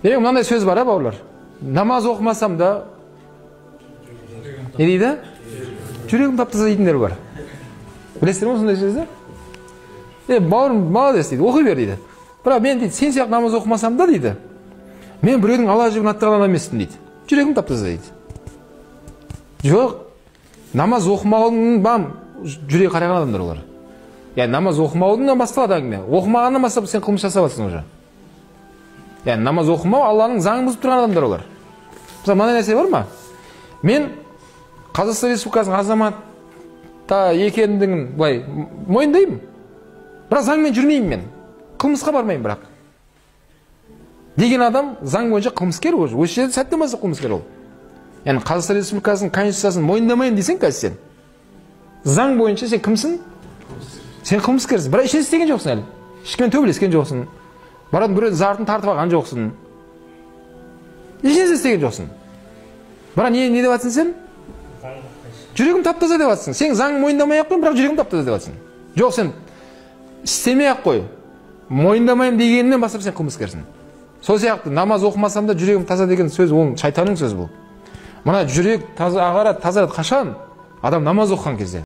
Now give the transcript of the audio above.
Демек мынандай сөз бар, бауырлар. Намаз оқымасам да не дейді? Жүрегім таптаса дейтіндер бар. Білесіздер ме сондай сөзді? Бауырым молодец дейді, оқи бер дейді. Бірақ мен дейді, сен сияқты намаз оқымасам да дейді, мен біреудің Алла жібін аттаған адам емеспін дейді. Жүрегім таптаса дейді. Жоқ, намаз оқымаудың бам жүрегі қарайған адамдар олар. Яғни намаз оқымаудың басталады әңгіме. Оқымағаннан бастап сен қылмыс жасап жатсың уже. Яғни намаз оқымау Алланың заңын бұзып тұрған адамдар олар. Мысалы, мынандай нәрсе бар ма? Мен Қазақстан Республикасының азаматы екендігін былай мойындаймын. Бірақ заңмен жүрмеймін мен. Қылмысқа бармаймын бірақ. Деген адам заң бойынша қылмыскер уже. Осы жерде сәттен бастап қылмыскер ол. Яғни Қазақстан Республикасының конституциясын мойындамаймын десең қазір сен. Заң бойынша сен кімсің? Сен қылмыскерсің. Бірақ ешкім істеген жоқсың әлі. Ешкіммен төбелескен жоқсың. Баратын біреудің зартын тартып алған жоқсың. Ешкім істеген жоқсың. Бірақ не деп жатсың сен? Жүрегім таптаса деп жатсың. Сен заң мойындамай-ақ қой, бірақ жүрегім таптаса деп жатсың. Жоқ, сен істемей-ақ қой. Мойындамаймын дегеннен бастап сен қылмыскерсің. Сол сияқты намаз оқымасам да жүрегім таза деген сөз ол шайтанның сөзі бұл. Мына жүрек таза ағарады, тазарады қашан? Адам намаз оқыған кезде.